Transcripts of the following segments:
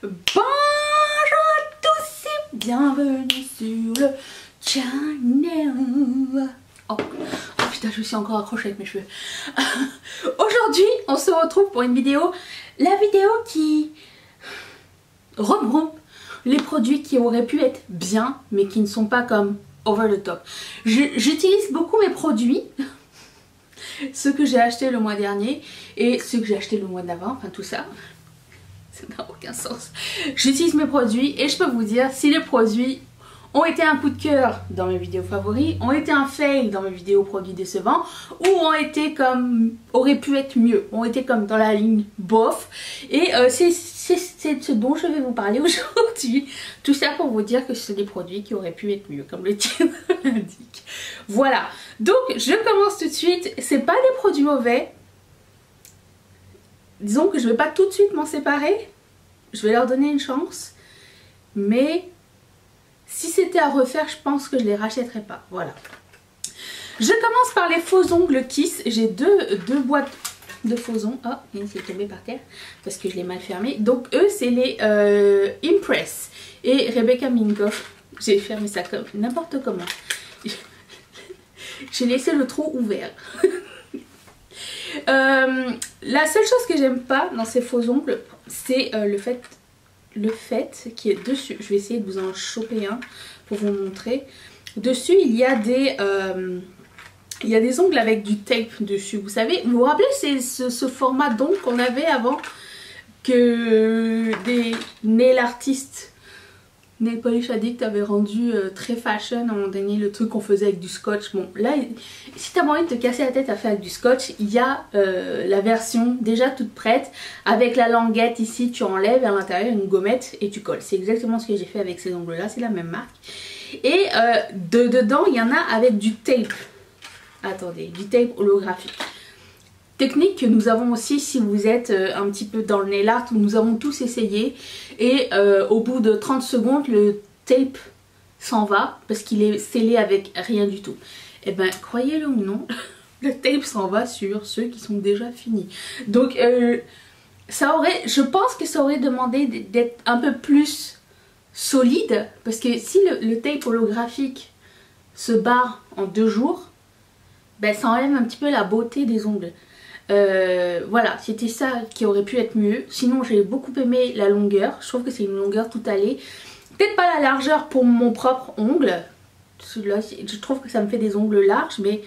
Bonjour à tous et bienvenue sur le channel. Oh putain, je suis encore accrochée avec mes cheveux. Aujourd'hui, on se retrouve pour une vidéo. La vidéo qui regroupe les produits qui auraient pu être bien, mais qui ne sont pas comme over the top. J'utilise beaucoup mes produits. Ceux que j'ai acheté le mois dernier et ceux que j'ai acheté le mois d'avant, enfin tout ça. Ça n'a aucun sens. J'utilise mes produits et je peux vous dire si les produits ont été un coup de cœur dans mes vidéos favoris, ont été un fail dans mes vidéos produits décevants ou ont été comme, auraient pu être mieux, ont été comme dans la ligne bof. Et c'est ce dont je vais vous parler aujourd'hui. Tout ça pour vous dire que c'est des produits qui auraient pu être mieux, comme le titre l'indique. Voilà, donc je commence tout de suite. C'est pas des produits mauvais. Disons que je vais pas tout de suite m'en séparer. Je vais leur donner une chance. Mais si c'était à refaire, je pense que je les rachèterais pas. Voilà. Je commence par les faux ongles Kiss. J'ai deux boîtes de faux ongles. Oh, il s'est tombé par terre parce que je l'ai mal fermé. Donc eux, c'est les Impress et Rebecca Minkoff. J'ai fermé ça comme n'importe comment. J'ai laissé le trou ouvert. La seule chose que j'aime pas dans ces faux ongles, c'est le fait qui est dessus. Je vais essayer de vous en choper un pour vous montrer. Dessus, il y a des ongles avec du tape dessus. Vous savez, vous vous rappelez, c'est ce format d'ongles qu'on avait avant que des nail artistes, Nail Polish Addict avait rendu très fashion à un moment donné, le truc qu'on faisait avec du scotch. Bon, là, si t'as envie de te casser la tête à faire avec du scotch, il y a la version déjà toute prête avec la languette ici, tu enlèves à l'intérieur une gommette et tu colles. C'est exactement ce que j'ai fait avec ces ongles là, c'est la même marque. Et dedans, il y en a avec du tape. Attendez, du tape holographique. Technique que nous avons aussi si vous êtes un petit peu dans le nail art, où nous avons tous essayé et au bout de 30 secondes le tape s'en va parce qu'il est scellé avec rien du tout. Et ben croyez-le ou non, le tape s'en va sur ceux qui sont déjà finis. Donc je pense que ça aurait demandé d'être un peu plus solide parce que si le tape holographique se barre en 2 jours, ben ça enlève un petit peu la beauté des ongles. Voilà, c'était ça qui aurait pu être mieux. Sinon j'ai beaucoup aimé la longueur. Je trouve que c'est une longueur tout allée. Peut-être pas la largeur pour mon propre ongle. Celui-là, je trouve que ça me fait des ongles larges, mais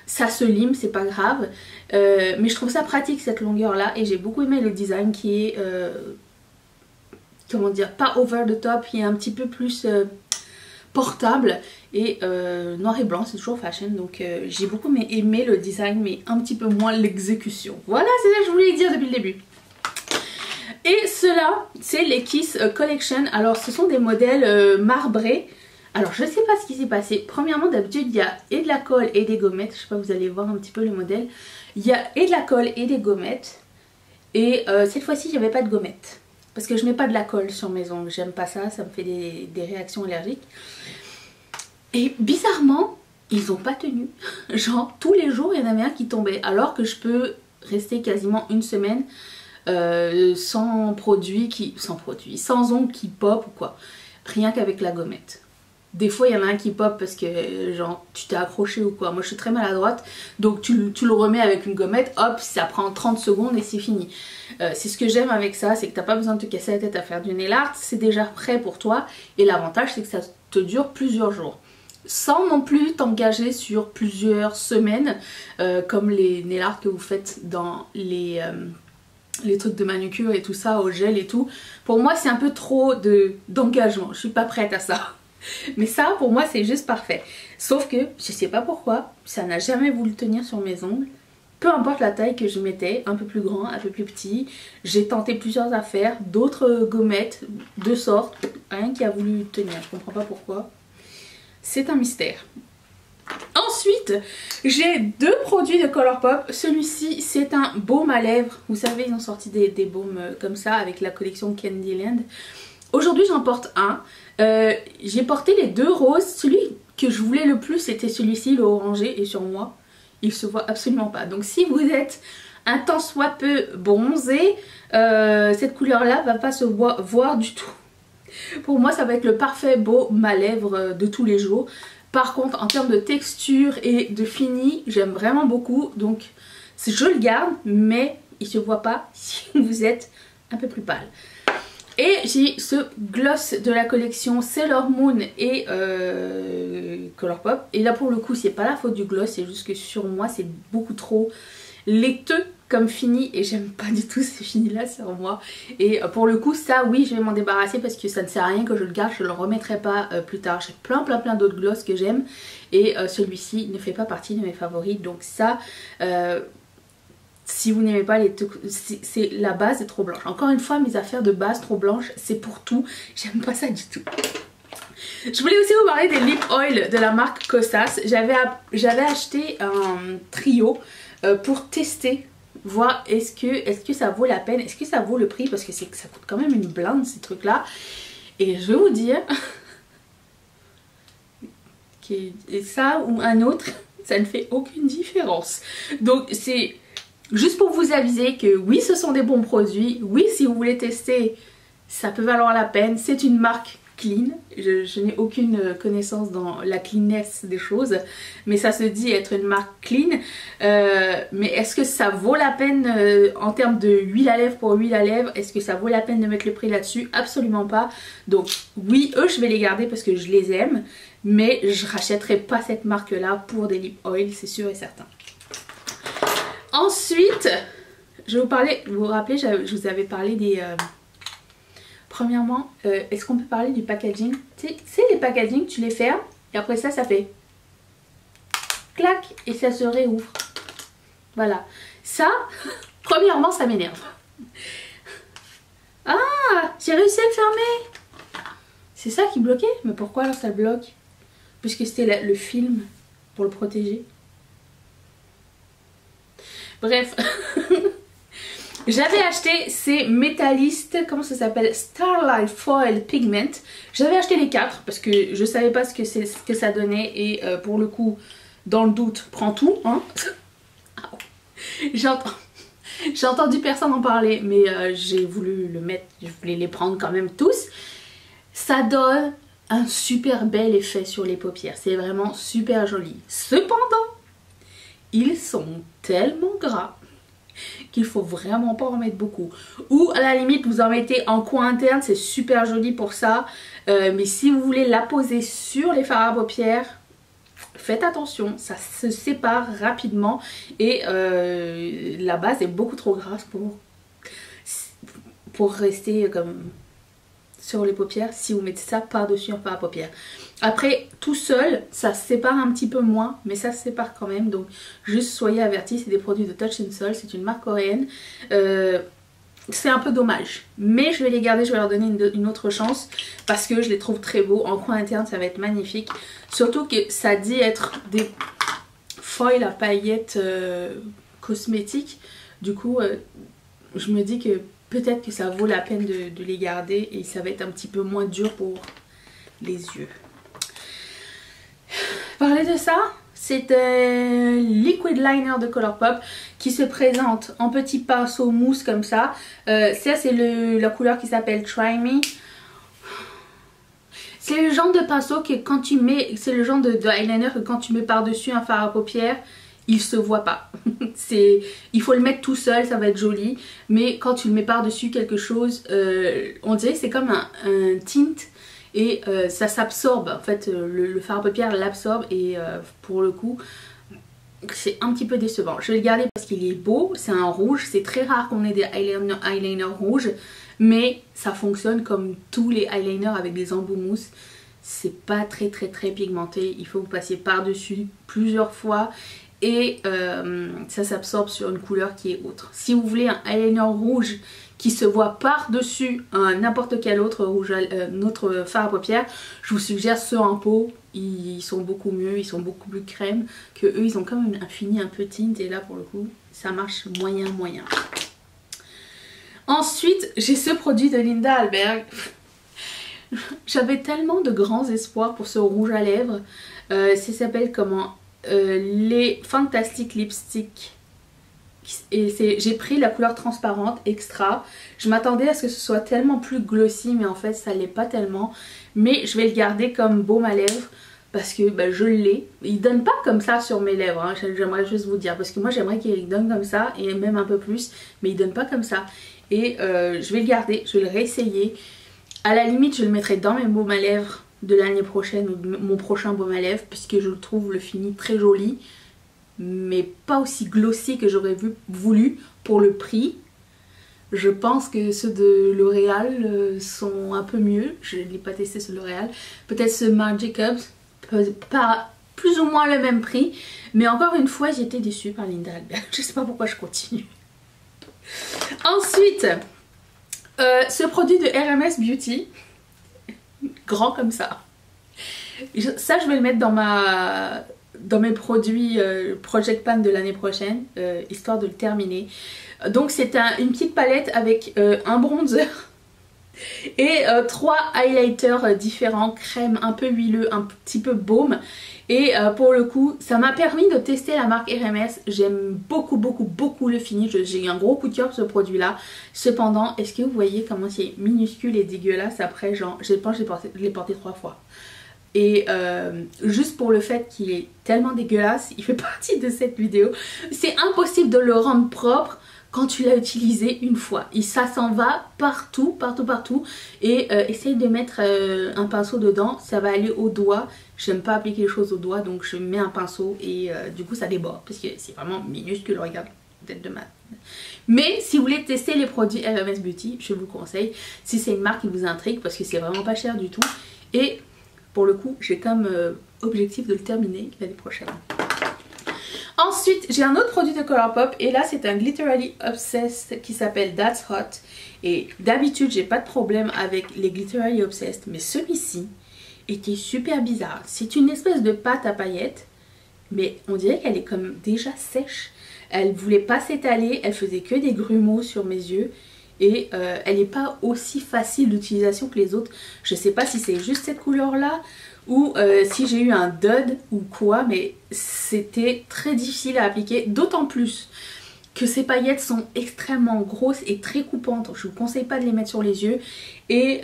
ça se lime, c'est pas grave. Mais je trouve ça pratique cette longueur là. Et j'ai beaucoup aimé le design qui est comment dire, pas over the top, qui est un petit peu plus portable et noir et blanc, c'est toujours fashion, donc j'ai beaucoup aimé le design mais un petit peu moins l'exécution. Voilà, c'est ça que je voulais dire depuis le début. Et cela, c'est les Kiss Collection. Alors ce sont des modèles marbrés. Alors je sais pas ce qui s'est passé. Premièrement, d'habitude il y a et de la colle et des gommettes. Je sais pas, vous allez voir un petit peu le modèle. Il y a et de la colle et des gommettes. Et cette fois-ci il n'y avait pas de gommettes. Parce que je mets pas de la colle sur mes ongles, j'aime pas ça, ça me fait des réactions allergiques. Et bizarrement, ils ont pas tenu. Genre tous les jours il y en avait un qui tombait. Alors que je peux rester quasiment une semaine sans ongles qui pop ou quoi. Rien qu'avec la gommette. Des fois il y en a un qui pop parce que genre tu t'es accroché ou quoi. Moi je suis très maladroite, donc tu le remets avec une gommette, hop, ça prend 30 secondes et c'est fini. C'est ce que j'aime avec ça, c'est que t'as pas besoin de te casser la tête à faire du nail art, c'est déjà prêt pour toi. Et l'avantage c'est que ça te dure plusieurs jours. Sans non plus t'engager sur plusieurs semaines comme les nail art que vous faites dans les trucs de manucure et tout ça, au gel et tout. Pour moi c'est un peu trop d'engagement, je suis pas prête à ça. Mais ça pour moi c'est juste parfait. Sauf que je sais pas pourquoi, ça n'a jamais voulu tenir sur mes ongles. Peu importe la taille que je mettais, un peu plus grand, un peu plus petit. J'ai tenté plusieurs affaires, d'autres gommettes, de sortes, rien qui a voulu tenir, je comprends pas pourquoi. C'est un mystère. Ensuite, j'ai 2 produits de Colourpop. Celui-ci, c'est un baume à lèvres. Vous savez, ils ont sorti des baumes comme ça avec la collection Candyland. Aujourd'hui, j'en porte un. J'ai porté les 2 roses. Celui que je voulais le plus, c'était celui-ci, le orangé. Et sur moi, il se voit absolument pas. Donc si vous êtes un tant soit peu bronzé, cette couleur là va pas se voir du tout. Pour moi ça va être le parfait baume à lèvres de tous les jours. Par contre en termes de texture et de fini j'aime vraiment beaucoup, donc je le garde mais il se voit pas si vous êtes un peu plus pâle. Et j'ai ce gloss de la collection Sailor Moon et Colourpop. Et là pour le coup c'est pas la faute du gloss, c'est juste que sur moi c'est beaucoup trop laiteux comme fini et j'aime pas du tout ces finis là sur moi. Et pour le coup ça oui je vais m'en débarrasser parce que ça ne sert à rien que je le garde, je le remettrai pas plus tard. J'ai plein d'autres gloss que j'aime et celui-ci ne fait pas partie de mes favoris, donc ça... si vous n'aimez pas la base est trop blanche. Encore une fois mes affaires de base trop blanches c'est pour tout, j'aime pas ça du tout. Je voulais aussi vous parler des lip oil de la marque Kosas. J'avais acheté un trio pour tester, voir est-ce que ça vaut la peine, est-ce que ça vaut le prix, parce que ça coûte quand même une blinde ces trucs là. Et je vais vous dire que ça ou un autre ça ne fait aucune différence. Donc c'est juste pour vous aviser que oui ce sont des bons produits, oui si vous voulez tester ça peut valoir la peine, c'est une marque clean, je n'ai aucune connaissance dans la cleanness des choses mais ça se dit être une marque clean, mais est-ce que ça vaut la peine en termes de huile à lèvres pour huile à lèvres, est-ce que ça vaut la peine de mettre le prix là-dessus? Absolument pas. Donc oui eux je vais les garder parce que je les aime mais je rachèterai pas cette marque là pour des lip oil, c'est sûr et certain. Ensuite, je vais vous parler, vous vous rappelez, je vous avais parlé des... premièrement, est-ce qu'on peut parler du packaging? Tu sais les packaging, tu les fermes et après ça fait clac et ça se réouvre. Voilà. Ça, premièrement, ça m'énerve. Ah, j'ai réussi à le fermer. C'est ça qui bloquait? Mais pourquoi alors ça le bloque? Puisque c'était le film pour le protéger. Bref, j'avais acheté ces métallistes, comment ça s'appelle, Starlight Foil Pigment. J'avais acheté les 4 parce que je savais pas ce que ça donnait et pour le coup, dans le doute, prends tout. Hein. J'ai entendu personne en parler mais j'ai voulu le mettre, je voulais les prendre quand même tous. Ça donne un super bel effet sur les paupières, c'est vraiment super joli. Cependant, ils sont tellement gras qu'il faut vraiment pas en mettre beaucoup. Ou à la limite vous en mettez en coin interne, c'est super joli pour ça. Mais si vous voulez la poser sur les fards à paupières, faites attention, ça se sépare rapidement. Et la base est beaucoup trop grasse pour rester comme... sur les paupières si vous mettez ça par-dessus un fard à paupières. Après tout seul ça se sépare un petit peu moins mais ça se sépare quand même, donc juste soyez avertis, c'est des produits de Touch in Sol, c'est une marque coréenne. C'est un peu dommage mais je vais les garder, je vais leur donner une autre chance parce que je les trouve très beaux. En coin interne ça va être magnifique, surtout que ça dit être des foils à paillettes cosmétiques. Du coup je me dis que peut-être que ça vaut la peine de les garder et ça va être un petit peu moins dur pour les yeux. Parler de ça, c'est un liquid liner de Colourpop qui se présente en petits pinceaux mousse comme ça. Ça c'est la couleur qui s'appelle Try Me. C'est le genre de pinceau que quand tu mets, c'est le genre de eyeliner que quand tu mets par dessus un fard à paupières, il se voit pas. Il faut le mettre tout seul, ça va être joli, mais quand tu le mets par dessus quelque chose, on dirait que c'est comme un tint et ça s'absorbe en fait, le fard à paupières l'absorbe et pour le coup c'est un petit peu décevant. Je vais le garder parce qu'il est beau, c'est un rouge, c'est très rare qu'on ait des eyeliners rouges mais ça fonctionne comme tous les eyeliners avec des embouts mousse. C'est pas très pigmenté, il faut vous passer par dessus plusieurs fois et ça s'absorbe sur une couleur qui est autre. Si vous voulez un eyeliner rouge qui se voit par-dessus n'importe quel autre rouge, notre fard à paupières, je vous suggère ceux en pot. Ils sont beaucoup mieux, ils sont beaucoup plus crème que eux, ils ont quand même un fini un peu tint et là pour le coup ça marche moyen. Ensuite j'ai ce produit de Linda Alberg. J'avais tellement de grands espoirs pour ce rouge à lèvres. Ça s'appelle comment les Fantastic Lipstick Et j'ai pris la couleur transparente extra. Je m'attendais à ce que ce soit tellement plus glossy, mais en fait ça l'est pas tellement. Mais je vais le garder comme baume à lèvres parce que bah, je l'ai. Il donne pas comme ça sur mes lèvres, hein. J'aimerais juste vous dire. Parce que moi j'aimerais qu'il donne comme ça et même un peu plus. Mais il donne pas comme ça. Et je vais le garder, je vais le réessayer. À la limite je le mettrai dans mes baumes à lèvres de l'année prochaine ou de mon prochain baume à lèvres. Puisque je trouve le fini très joli. Mais pas aussi glossy que j'aurais voulu pour le prix. Je pense que ceux de L'Oréal sont un peu mieux. Je ne l'ai pas testé ce L'Oréal. Peut-être ce Marc Jacobs, pas plus ou moins le même prix. Mais encore une fois, j'ai été déçue par Linda Albert. Je ne sais pas pourquoi je continue. Ensuite, ce produit de RMS Beauty, grand comme ça. Ça, je vais le mettre dans mes produits Project Pan de l'année prochaine, histoire de le terminer. Donc c'est une petite palette avec un bronzer et 3 highlighters différents, crème, un peu huileux, un petit peu baume. Et pour le coup ça m'a permis de tester la marque RMS. J'aime beaucoup le fini. J'ai eu un gros coup de cœur pour ce produit là. Cependant, est-ce que vous voyez comment c'est minuscule et dégueulasse après, genre je pense que je l'ai porté 3 fois. Et juste pour le fait qu'il est tellement dégueulasse, il fait partie de cette vidéo. C'est impossible de le rendre propre quand tu l'as utilisé une fois. Et ça s'en va partout. Et essaye de mettre un pinceau dedans, ça va aller au doigt. J'aime pas appliquer les choses au doigt, donc je mets un pinceau et du coup ça déborde. Parce que c'est vraiment minuscule, regarde, tête de mat. Mais si vous voulez tester les produits RMS Beauty, je vous conseille. Si c'est une marque qui vous intrigue, parce que c'est vraiment pas cher du tout. Et pour le coup, j'ai comme objectif de le terminer l'année prochaine. Ensuite, j'ai un autre produit de Colourpop et là c'est un Glitterally Obsessed qui s'appelle That's Hot. Et d'habitude, j'ai pas de problème avec les Glitterally Obsessed, mais celui-ci était super bizarre. C'est une espèce de pâte à paillettes, mais on dirait qu'elle est comme déjà sèche. Elle voulait pas s'étaler, elle faisait que des grumeaux sur mes yeux. Et elle n'est pas aussi facile d'utilisation que les autres. Je sais pas si c'est juste cette couleur là ou si j'ai eu un dud ou quoi, mais c'était très difficile à appliquer. D'autant plus que ces paillettes sont extrêmement grosses et très coupantes. Je vous conseille pas de les mettre sur les yeux. Et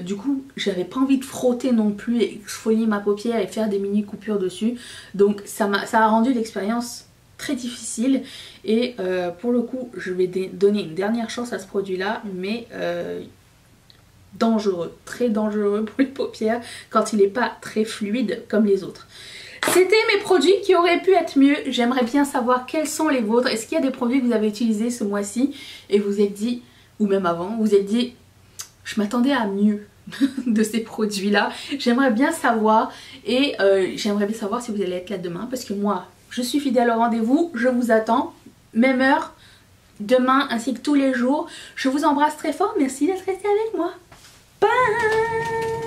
du coup j'avais pas envie de frotter non plus et exfolier ma paupière et faire des mini coupures dessus. Donc ça a rendu l'expérience très difficile. Et pour le coup je vais donner une dernière chance à ce produit là, mais dangereux, très dangereux pour les paupières quand il n'est pas très fluide comme les autres. C'était mes produits qui auraient pu être mieux. J'aimerais bien savoir quels sont les vôtres. Est-ce qu'il y a des produits que vous avez utilisés ce mois-ci et vous êtes dit, ou même avant, vous êtes dit je m'attendais à mieux de ces produits là. J'aimerais bien savoir. Et j'aimerais bien savoir si vous allez être là demain, parce que moi je suis fidèle au rendez-vous, je vous attends, même heure, demain ainsi que tous les jours. Je vous embrasse très fort, merci d'être resté avec moi. Bye.